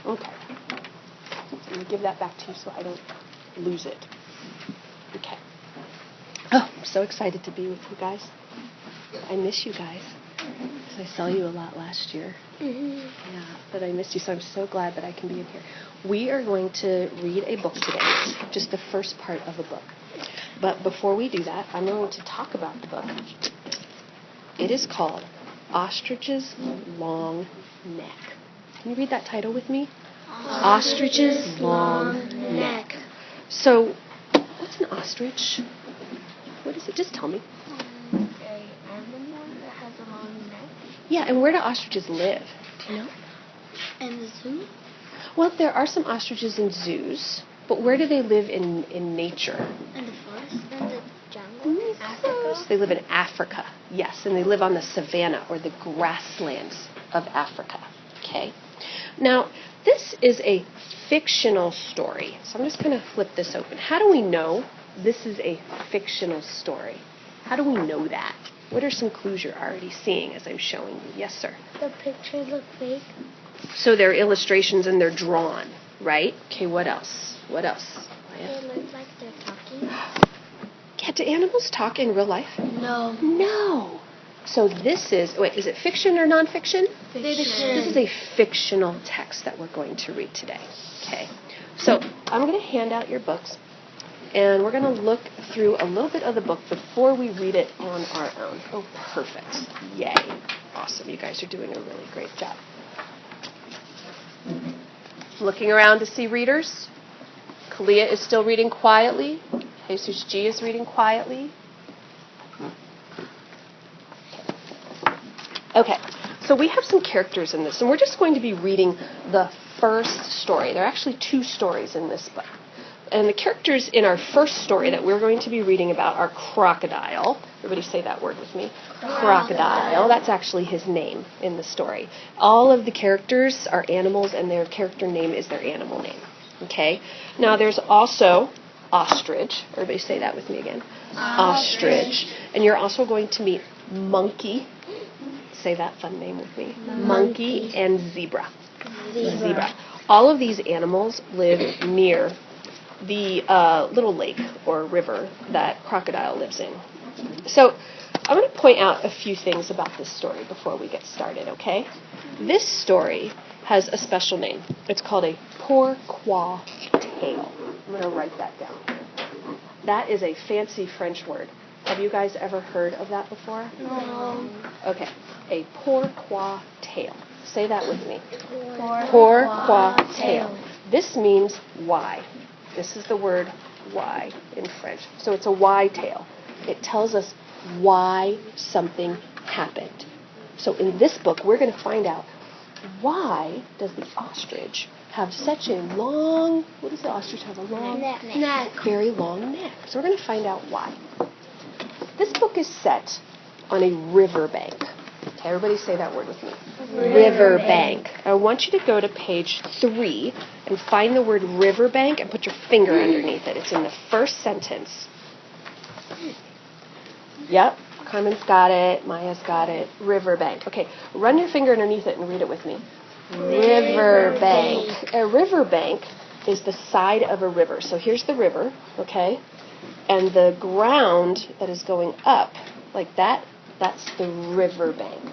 Okay. I'm going to give that back to you so I don't lose it. Okay. Oh, I'm so excited to be with you guys. I miss you guys. Because I saw you a lot last year. Mm-hmm. Yeah, but I missed you, so I'm so glad that I can be in here. We are going to read a book today, just the first part of a book. But before we do that, I'm going to talk about the book. It is called Ostrich's Long Neck. Can you read that title with me? Ostrich's Long Neck. So, what's an ostrich? What is it? Just tell me. An animal that has a long neck. Yeah, and where do ostriches live? Do you know? In the zoo? Well, there are some ostriches in zoos, but where do they live in nature? In the forest? In the jungle? Africa? They live in Africa, yes, and they live on the savanna or the grasslands of Africa. Okay? Now, this is a fictional story, so I'm just going to flip this open. How do we know this is a fictional story? How do we know that? What are some clues you're already seeing as I'm showing you? Yes, sir. The pictures look fake. So they're illustrations and they're drawn, right? Okay, what else? What else? They look like they're talking. Yeah, do animals talk in real life? No. No. So this is, wait, is it fiction or nonfiction? Fiction. This is a fictional text that we're going to read today. Okay. So I'm going to hand out your books, and we're going to look through a little bit of the book before we read it on our own. Oh, perfect. Yay. Awesome. You guys are doing a really great job. Looking around to see readers. Kalia is still reading quietly. Jesus G is reading quietly. Okay, so we have some characters in this, and we're just going to be reading the first story. There are actually two stories in this book. And the characters in our first story that we're going to be reading about are Crocodile. Everybody say that word with me. Crocodile. That's actually his name in the story. All of the characters are animals, and their character name is their animal name. Okay? Now, there's also Ostrich. Everybody say that with me again. Ostrich. And you're also going to meet Monkey. Say that fun name with me. Monkey and Zebra. Zebra. All of these animals live near the little lake or river that Crocodile lives in. So I'm going to point out a few things about this story before we get started, okay? This story has a special name. It's called a pourquoi tale. I'm going to write that down. That is a fancy French word. Have you guys ever heard of that before? No. Okay. A pourquoi tale. Say that with me. Pourquoi tale. This means why. This is the word why in French. So it's a why tale. It tells us why something happened. So in this book, we're going to find out why does the ostrich have such a long, what does the ostrich have? A long neck. Very long neck. So we're going to find out why. This book is set on a riverbank. Okay, everybody say that word with me. Riverbank. I want you to go to page 3 and find the word riverbank and put your finger underneath it. It's in the first sentence. Yep, Carmen's got it. Maya's got it. Riverbank. Okay, run your finger underneath it and read it with me. Riverbank. A riverbank is the side of a river. So here's the river, okay? And the ground that is going up, like that, that's the riverbank.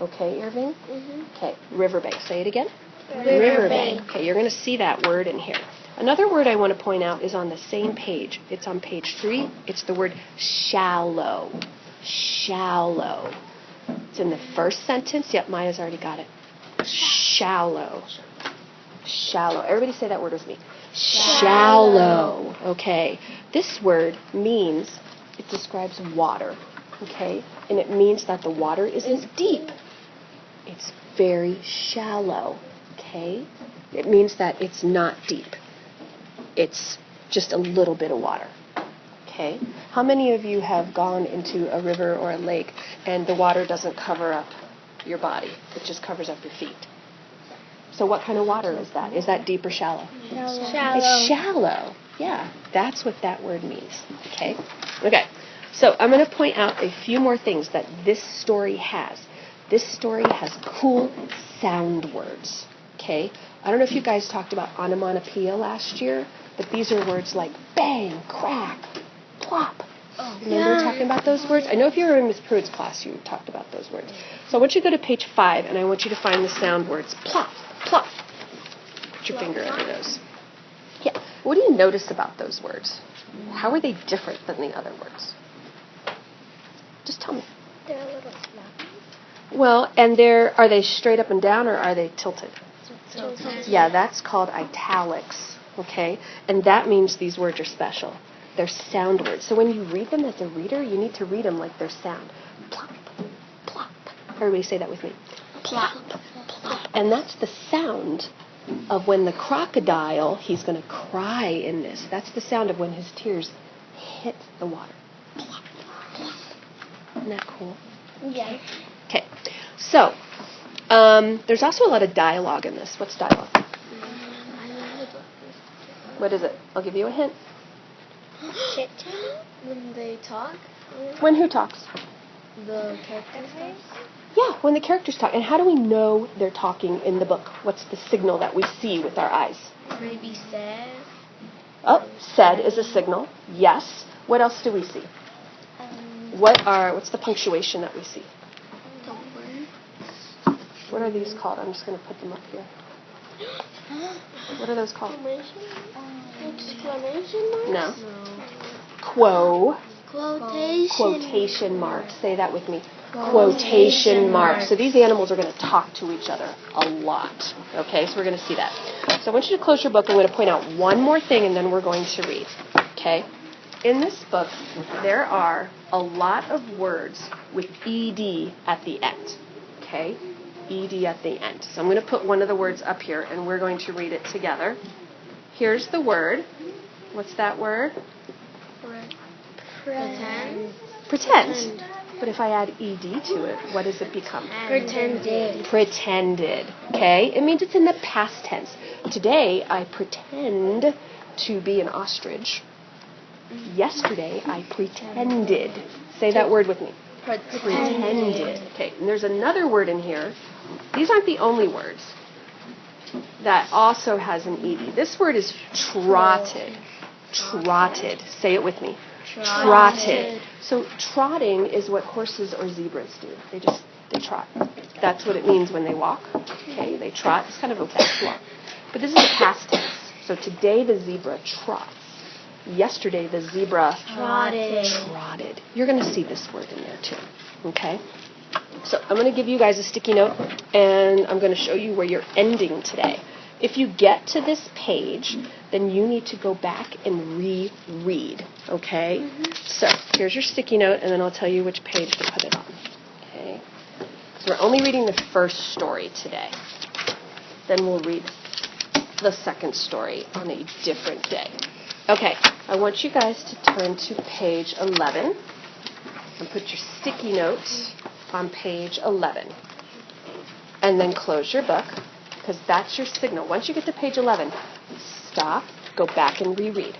Okay, Irving? Mm-hmm. Okay, riverbank. Say it again. Riverbank. Okay, you're going to see that word in here. Another word I want to point out is on the same page. It's on page 3. It's the word shallow. Shallow. It's in the first sentence. Yep, Maya's already got it. Shallow. Shallow. Everybody say that word with me. Shallow. Okay. This word means, it describes water. Okay? And it means that the water isn't deep. It's very shallow. Okay? It means that it's not deep. It's just a little bit of water. Okay? How many of you have gone into a river or a lake and the water doesn't cover up your body? It just covers up your feet. So what kind of water is that? Is that deep or shallow? Shallow. It's shallow. Yeah, that's what that word means. Okay? Okay. So I'm going to point out a few more things that this story has. This story has cool sound words. Okay? I don't know if you guys talked about onomatopoeia last year, but these are words like bang, crack, plop. Remember talking about those words? I know if you were in Miss Pruitt's class, you talked about those words. So I want you to go to page 5, and I want you to find the sound words. Plop, plop. Put your finger under those. Yeah. What do you notice about those words? How are they different than the other words? Just tell me. They're a little snappy. Well, and are they straight up and down, or are they tilted? Tilted. Yeah, that's called italics, okay? And that means these words are special. They're sound words. So when you read them as a reader, you need to read them like they're sound. Plop, plop. Everybody say that with me. Plop, plop. And that's the sound of when the crocodile, he's going to cry in this. That's the sound of when his tears hit the water. Plop, plop. Isn't that cool? Yeah. Okay. So, there's also a lot of dialogue in this. What's dialogue? I love the book. What is it? I'll give you a hint. Chit chatting when they talk. When who talks? The characters talk. Yeah, when the characters talk. And how do we know they're talking in the book? What's the signal that we see with our eyes? Maybe said. Oh, said is a signal. Yes. What else do we see? What's the punctuation that we see? The words. What are these called? I'm just going to put them up here. What are those called? Exclamation marks? No. Quotation marks. Say that with me. Quotation marks. So these animals are going to talk to each other a lot. Okay, so we're going to see that. So I want you to close your book. I'm going to point out one more thing, and then we're going to read. Okay? In this book, there are a lot of words with ed at the end. Okay? Ed at the end. So I'm going to put one of the words up here, and we're going to read it together. Here's the word. What's that word? Pretend. Pretend. But if I add ed to it, what does it become? Pretended. Pretended. Okay? It means it's in the past tense. Today, I pretend to be an ostrich. Yesterday, I pretended. Say that word with me. Pretended. Okay, and there's another word in here. These aren't the only words that also has an ed. This word is trotted. Trotted. Say it with me. Trotted. So trotting is what horses or zebras do. They trot. That's what it means when they walk. Okay, they trot. It's kind of a fast walk. But this is a past tense. So today the zebra trots. Yesterday the zebra trotted. You're going to see this word in there too. Okay? So I'm going to give you guys a sticky note, and I'm going to show you where you're ending today. If you get to this page, then you need to go back and reread. Okay? So here's your sticky note, and then I'll tell you which page to put it on. Okay? So we're only reading the first story today. Then we'll read the second story on a different day. Okay, I want you guys to turn to page 11 and put your sticky note on page 11. And then close your book, because that's your signal. Once you get to page 11, stop, go back and reread.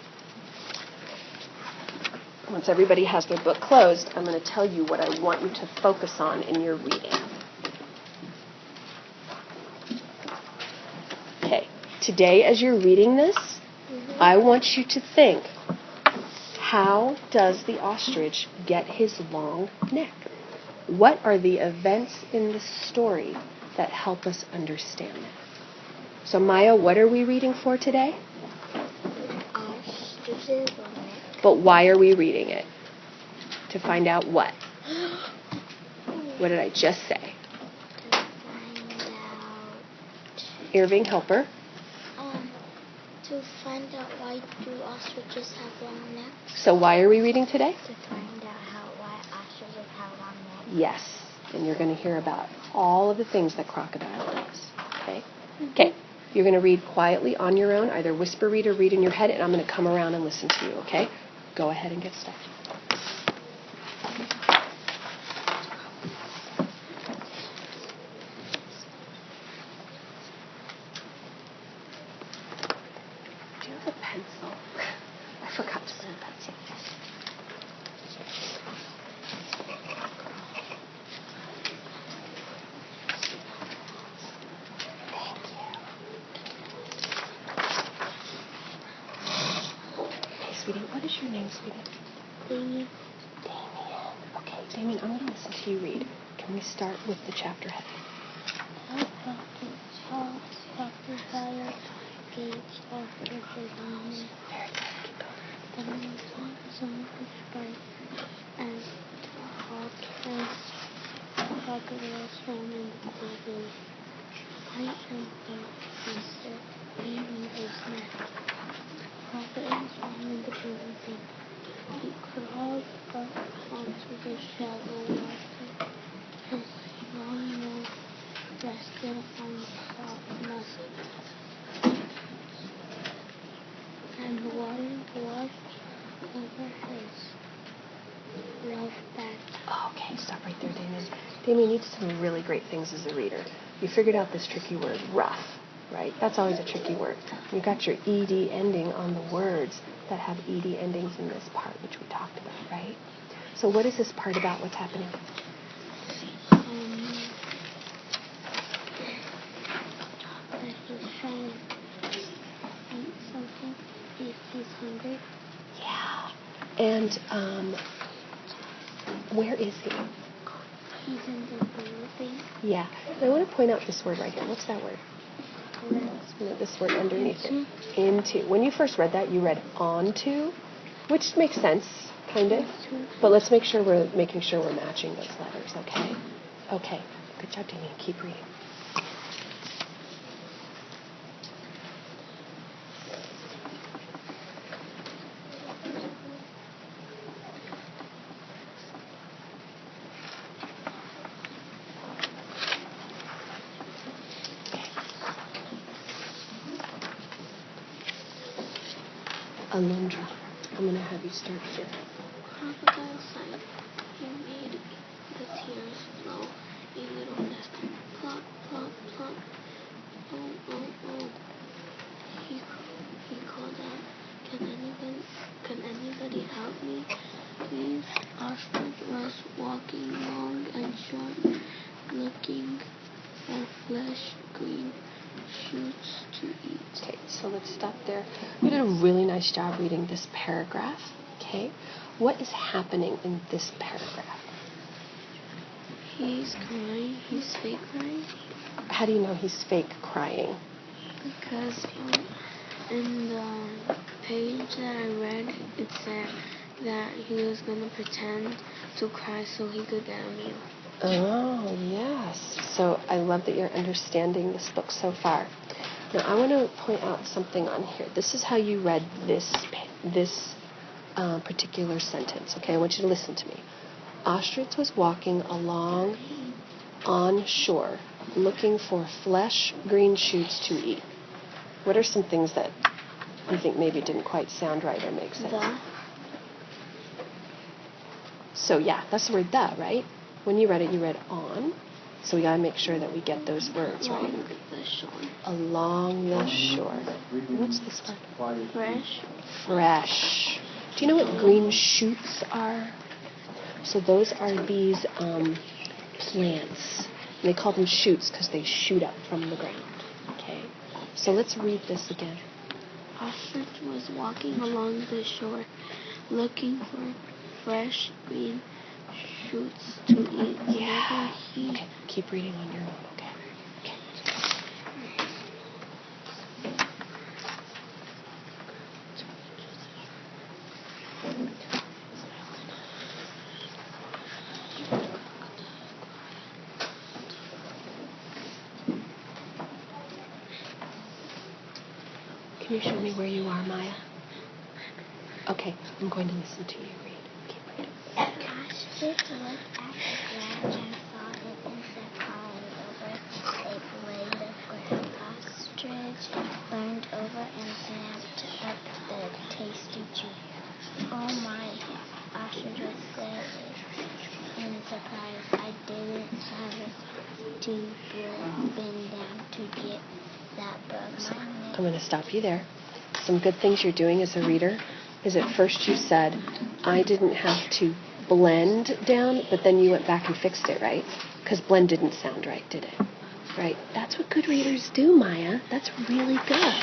Once everybody has their book closed, I'm going to tell you what I want you to focus on in your reading. Okay, today as you're reading this, I want you to think, how does the ostrich get his long neck? What are the events in the story that help us understand that? So Maya, what are we reading for today? Ostrich's long neck. But why are we reading it? To find out what? What did I just say? To find out. Irving, help her. To find out why do ostriches have long necks. So why are we reading today? To find out why ostriches have long necks. Yes. And you're going to hear about all of the things that crocodile does. Okay? Okay. You're going to read quietly on your own, either whisper read or read in your head, and I'm going to come around and listen to you, okay? Go ahead and get started. Do you have a pencil? I forgot to bring a pencil. Thank you. sweetie? What is your name, sweetie? Damien. Damien. Okay, Damien, I'm going to listen to you read. Can we start with the chapter heading? He crawled up onto the shallow water. His long nose rested on the soft musk, and the water washed over his rough back. Okay, stop right there, Damien. Damien, you did some really great things as a reader. You figured out this tricky word, rough, right? That's always a tricky word. You got your ed ending on the words that have ed endings in this part, which we talked about, right? So what is this part about? What's happening? That he's trying to eat something if he's hungry. Yeah. And where is he? He's in the blue thing. Yeah. And I want to point out this word right here. What's that word? This word underneath it. Into. When you first read that, you read onto, which makes sense, kind of. But let's make sure we're matching those letters, okay? Okay. Good job, Damien. Keep reading. Alondra, I'm going to have you start here. Crocodile sighed. He made the tears flow a little nest. Plop, plop, plop. Oh, oh, oh. He called out, Can anybody help me? Please. Ostrich was walking long and short, looking for fresh green shoots to eat. Okay, so let's stop there. You did a really nice job reading this paragraph. Okay, what is happening in this paragraph? He's crying. He's fake crying. How do you know he's fake crying? Because in the page that I read, it said that he was going to pretend to cry so he could get a meal. Oh, yes. So I love that you're understanding this book so far. Now, I want to point out something on here. This is how you read this particular sentence. Okay, I want you to listen to me. Ostrich was walking along on shore, looking for flesh green shoots to eat. What are some things that you think maybe didn't quite sound right or make sense? So yeah, that's the word the, right? When you read it, you read on. So we got to make sure that we get those words right. Along the shore. Along the shore. What's this word? Fresh. Fresh. Do you know what green shoots are? So those are these plants. And they call them shoots because they shoot up from the ground. Okay. So let's read this again. Ostrich was walking along the shore, looking for fresh green shoots to eat. Yeah. Okay. Keep reading on your own. Okay. Can you show me where you are, Maya? Okay, I'm going to listen to you read. Keep reading. Ostrich looked at the ground and saw it and surprised over a blade of grass. Ostrich leaned over and snapped up the tasty chew. Oh my, Ostrich said in surprise. I didn't have to bend down to get that bug. I'm going to stop you there. Some good things you're doing as a reader is at first you said, I didn't have to blend down, but then you went back and fixed it, right? Because blend didn't sound right, did it? Right? That's what good readers do, Maya. That's really good.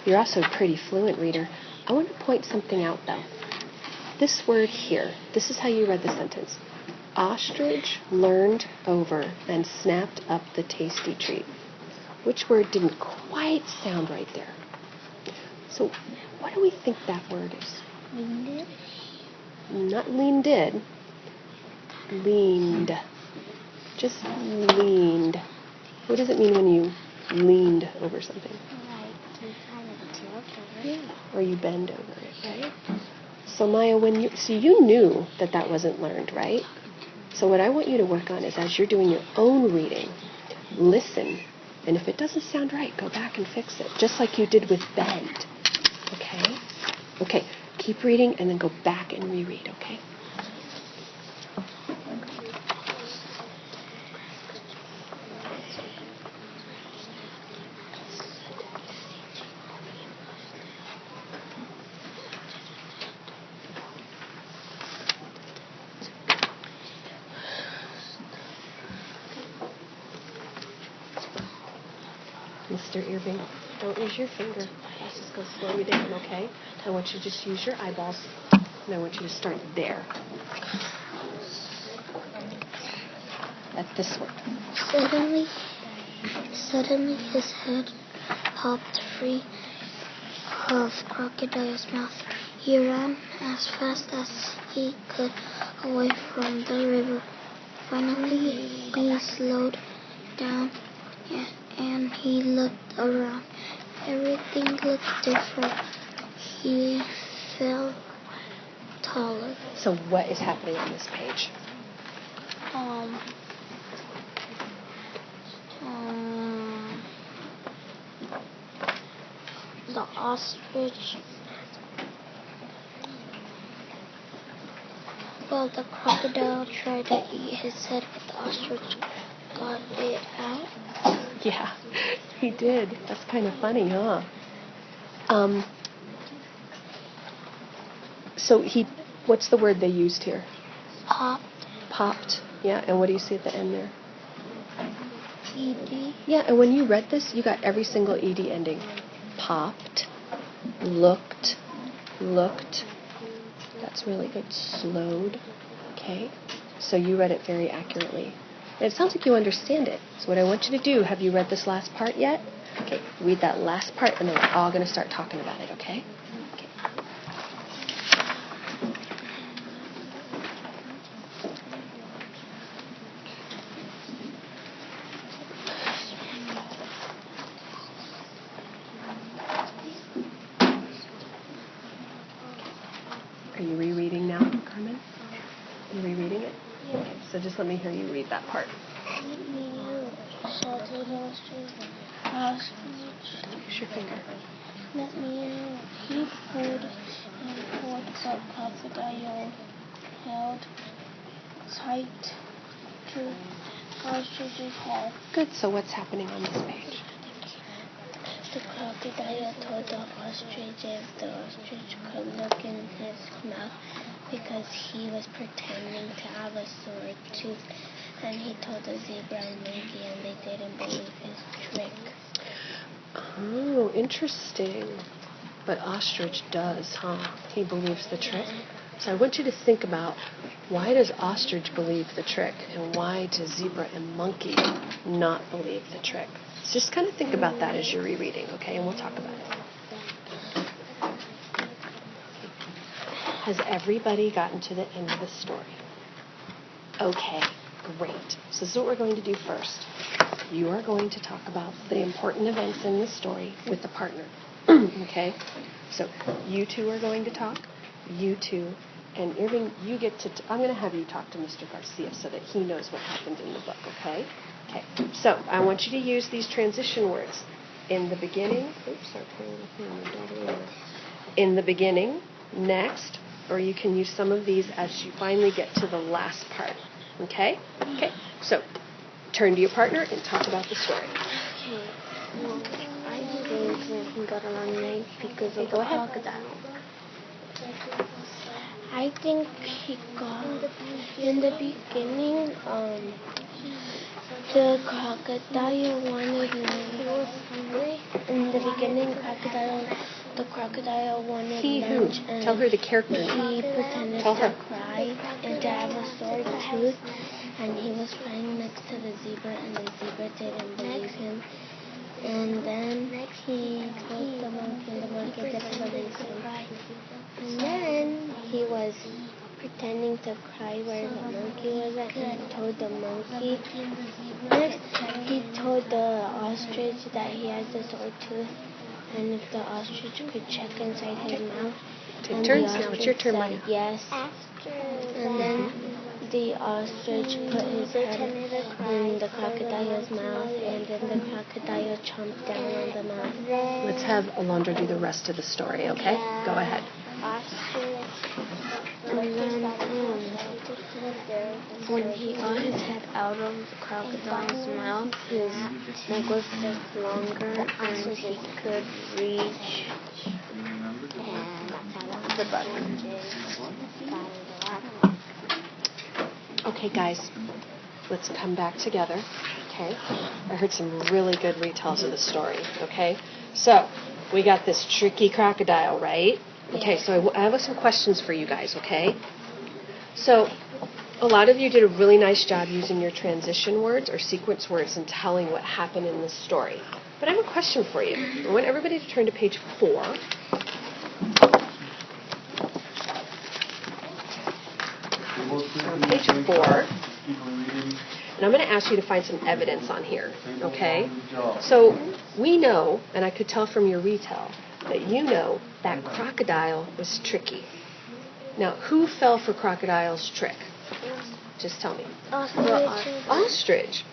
You're also a pretty fluent reader. I want to point something out, though. This word here, this is how you read the sentence. Ostrich learned over and snapped up the tasty treat. Which word didn't quite sound right there? So what do we think that word is? Leaned. Not leaned did. Leaned. Just leaned. What does it mean when you leaned over something? Like you kind of tilt over it. Or you bend over it, right? So Maya, you knew that that wasn't learned, right? So what I want you to work on is as you're doing your own reading, listen. And if it doesn't sound right, go back and fix it. Just like you did with bend. Okay? Okay, keep reading and then go back and reread, okay? Mr. Irving, don't use your finger. Let's just go slowly down, okay? I want you to just use your eyeballs, and I want you to start there. At this one. Suddenly his head popped free of Crocodile's mouth. He ran as fast as he could away from the river. Finally, he slowed down and he looked around. Everything looked different. He felt taller. So what is happening on this page? The ostrich. Well, the crocodile tried to eat his head, but the ostrich got it out. Yeah, he did. That's kind of funny, huh? So what's the word they used here? Popped. Popped. Yeah, and what do you see at the end there? ED. Yeah, and when you read this, you got every single ED ending. Popped, looked. That's really good. Slowed. Okay? So you read it very accurately. And it sounds like you understand it. So what I want you to do, have you read this last part yet? Okay, read that last part, and then we're all going to start talking about it, okay? Okay. Are you rereading now, Carmen? Are you rereading it? Yeah. Okay, so just let me hear you read that part. Use your finger. Let me out. He pulled and pulled, but crocodile held tight to ostrich's head. Good, so what's happening on this page? The crocodile told the ostrich if the ostrich could look in his mouth because he was pretending to have a sore tooth. And he told the zebra and monkey, and they didn't believe his trick. Oh, interesting. But ostrich does, huh? He believes the trick. So I want you to think about, why does ostrich believe the trick, and why does zebra and monkey not believe the trick? So just kind of think about that as you're rereading, okay? And we'll talk about it. Has everybody gotten to the end of the story? Okay, great. So this is what we're going to do first. You are going to talk about the important events in the story with the partner. Okay? So you two are going to talk. You two. And Irving, you get to... I'm going to have you talk to Mr. Garcia so that he knows what happened in the book, okay? Okay. So I want you to use these transition words. In the beginning... Oops, sorry. In the beginning, next, or you can use some of these as you finally get to the last part. Okay? Okay. So turn to your partner and talk about the story. Okay. Well, I think that he got along nice because of the crocodile. I think he got in the beginning. The crocodile wanted me. In the beginning, crocodile the crocodile wanted He who? lunch, and Tell her the character. he pretended Tell her. to cry and to have a sore tooth, and he was crying next to the zebra, and the zebra didn't believe him. And then he told the monkey, and the monkey didn't believe him. And then he was pretending to cry where the monkey was at, and he told the monkey. Next, he told the ostrich that he has a sore tooth, and if the ostrich could check inside his mouth. Take turns now. It's your turn, Maya. Yes. And then the ostrich put his head in the crocodile's mouth, and then the crocodile chomped down on the mouth. Let's have Alondra do the rest of the story, okay? Go ahead. And then when he got his head out of the crocodile's mouth, his neck was longer and he could reach the button. Okay, guys, let's come back together, okay? I heard some really good retells of the story, okay? So, we got this tricky crocodile, right? Okay, so I have some questions for you guys, okay? So, a lot of you did a really nice job using your transition words or sequence words and telling what happened in this story. But I have a question for you. I want everybody to turn to page 4. On page 4. And I'm going to ask you to find some evidence on here, okay? So, we know, and I could tell from your retell, that you know that crocodile was tricky. Now, who fell for crocodile's trick? Just tell me. Ostrich.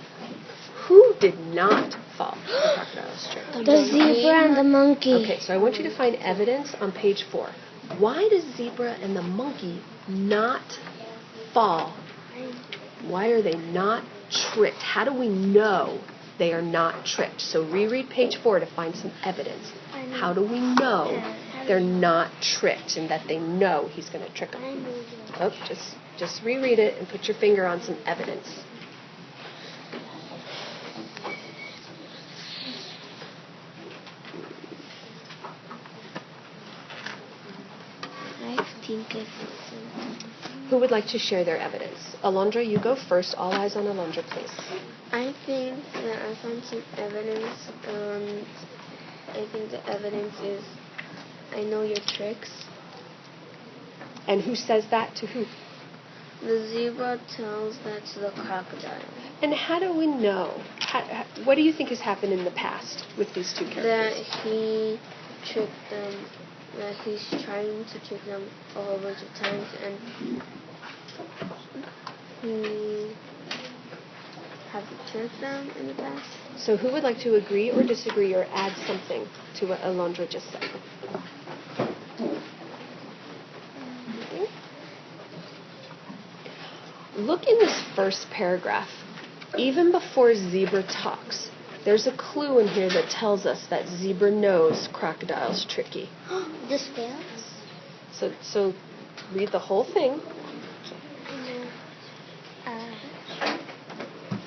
Who did not fall for crocodile's trick? The zebra and the monkey. Okay, so I want you to find evidence on page 4. Why does zebra and the monkey not fall? Why are they not tricked? How do we know they are not tricked? So reread page 4 to find some evidence. How do we know they're not tricked and that they know he's going to trick them? Oh, just reread it and put your finger on some evidence. I think it's... Who would like to share their evidence? Alondra, you go first. All eyes on Alondra, please. I think that I found some evidence. I think the evidence is I know your tricks. And who says that to who? The zebra tells that to the crocodile. And how do we know? What do you think has happened in the past with these two characters? That he tricked them. That he's trying to trick them a whole bunch of times, and he has tricked them in the past. So who would like to agree or disagree or add something to what Alondra just said? Look in this first paragraph. Even before zebra talks, there's a clue in here that tells us that zebra knows crocodile's tricky. The scales? So read the whole thing.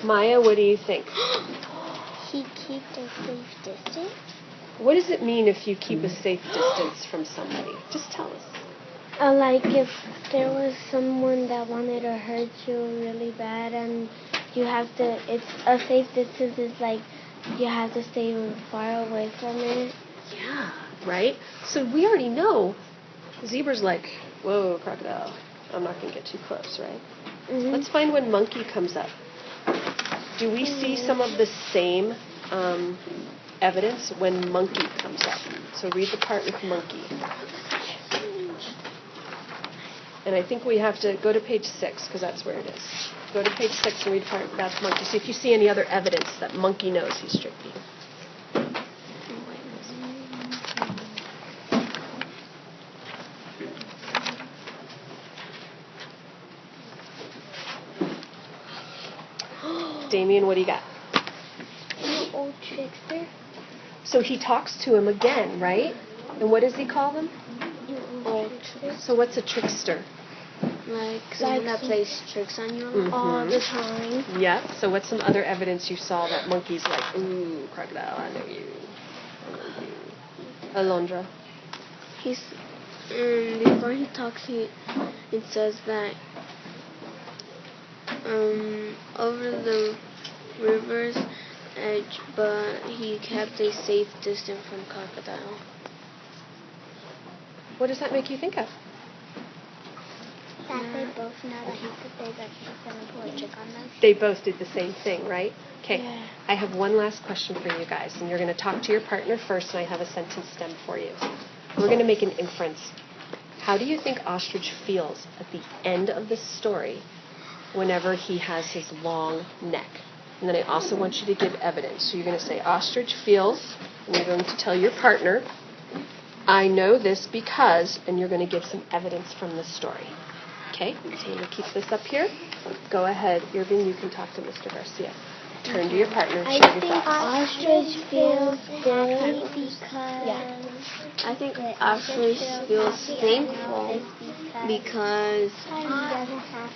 Maya, what do you think? He keeps a safe distance? What does it mean if you keep a safe distance from somebody? Just tell us. Like if there was someone that wanted to hurt you really bad, and you have to, it's a safe distance is like you have to stay far away from it. Yeah, right? So we already know zebra's like, whoa, crocodile, I'm not going to get too close, right? Mm-hmm. Let's find when monkey comes up. Do we see some of the same evidence when monkey comes up? So read the part with monkey. And I think we have to go to page 6, because that's where it is. Go to page 6 and read part, that's monkey. See if you see any other evidence that monkey knows he's tricky. Damien, what do you got? You old trickster. So he talks to him again, right? And what does he call them? You old trickster. So what's a trickster? Like someone that plays tricks on you all the time. Yeah. So what's some other evidence you saw that monkey's like, ooh, crocodile, I know you. I know you. Alondra. before he talks, it says that over the river's edge, but he kept a safe distance from crocodile. What does that make you think of? That they both know that he's going to pull a trick on them. They both did the same thing, right? Okay. Yeah. I have one last question for you guys, and you're going to talk to your partner first, and I have a sentence stem for you. We're going to make an inference. How do you think Ostrich feels at the end of this story whenever he has his long neck? And then I also want you to give evidence. So you're going to say, Ostrich feels, and you're going to tell your partner, I know this because, and you're going to give some evidence from the story. Okay? So I'm going to keep this up here. Go ahead, Irving, you can talk to Mr. Garcia. Turn to your partner. I Share your think thoughts. Ostrich feels good because... I think Ostrich feels thankful because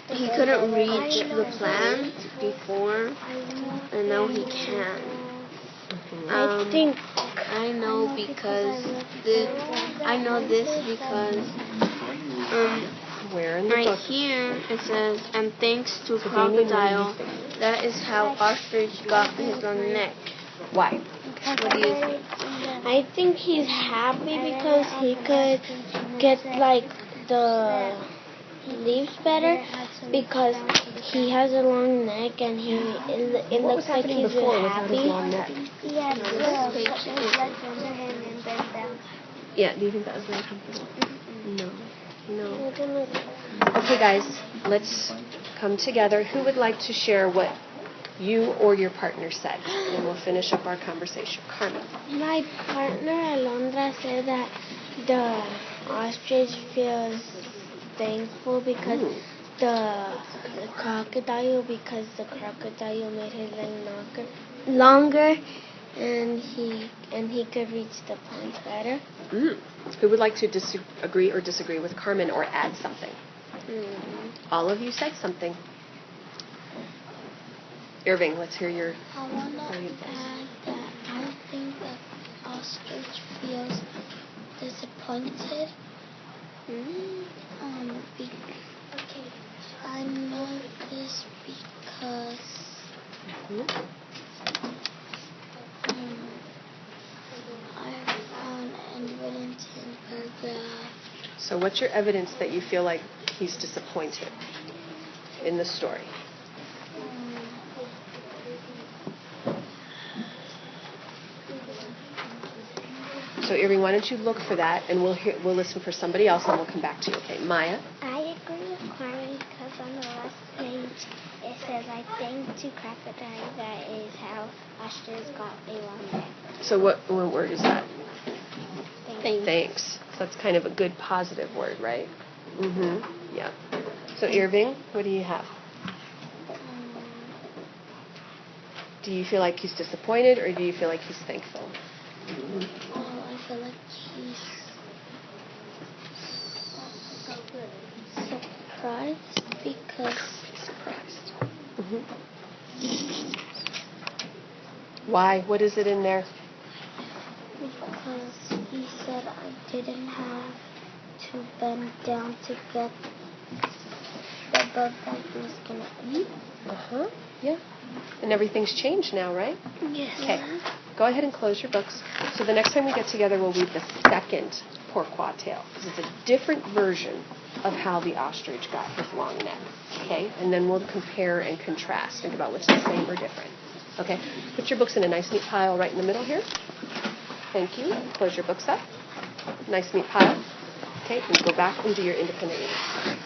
he couldn't reach the plant before, and now he can. I know this because Where in the right book? here it says, and thanks to crocodile, that is how Ostrich got his long neck. Why? What do you think? I think he's happy because he could get like the leaves better because he has a long neck and it What was looks like happening he's before really without his happy. long neck? Yeah, legs under him and bend down. Yeah, do you think that was very comfortable? No. Okay, guys, let's come together. Who would like to share what you or your partner said? And we'll finish up our conversation. Carmen. My partner, Alondra, said that the ostrich feels thankful because the crocodile made his leg longer and he could reach the plant better. Who would like to agree or disagree with Carmen or add something? All of you said something. Irving, let's hear your... I want to add that I think that ostrich feels disappointed. I know this because I found evidence in paragraph. So what's your evidence that you feel like he's disappointed in the story? So Irving, why don't you look for that, and we'll listen for somebody else, and we'll come back to you. Okay, Maya? I agree with Carmen because on the last page it says, I think to crocodile, that is how ostrich got a long neck. So what word is that? Thanks. Thanks. So that's kind of a good positive word, right? Yeah. So Irving, what do you have? Do you feel like he's disappointed, or do you feel like he's thankful? I feel like he's surprised because... Surprised. Why? What is it in there? Because he said I didn't have to bend down to get the bug that he was going to eat. Yeah. And everything's changed now, right? Yes. Okay. Go ahead and close your books. So the next time we get together, we'll read the second Pourquoi tale. Because it's a different version of how the ostrich got his long neck. Okay? And then we'll compare and contrast. Think about what's the same or different. Okay? Put your books in a nice neat pile right in the middle here. Thank you. Close your books up. Nice neat pile. Okay? And go back and do your independent reading.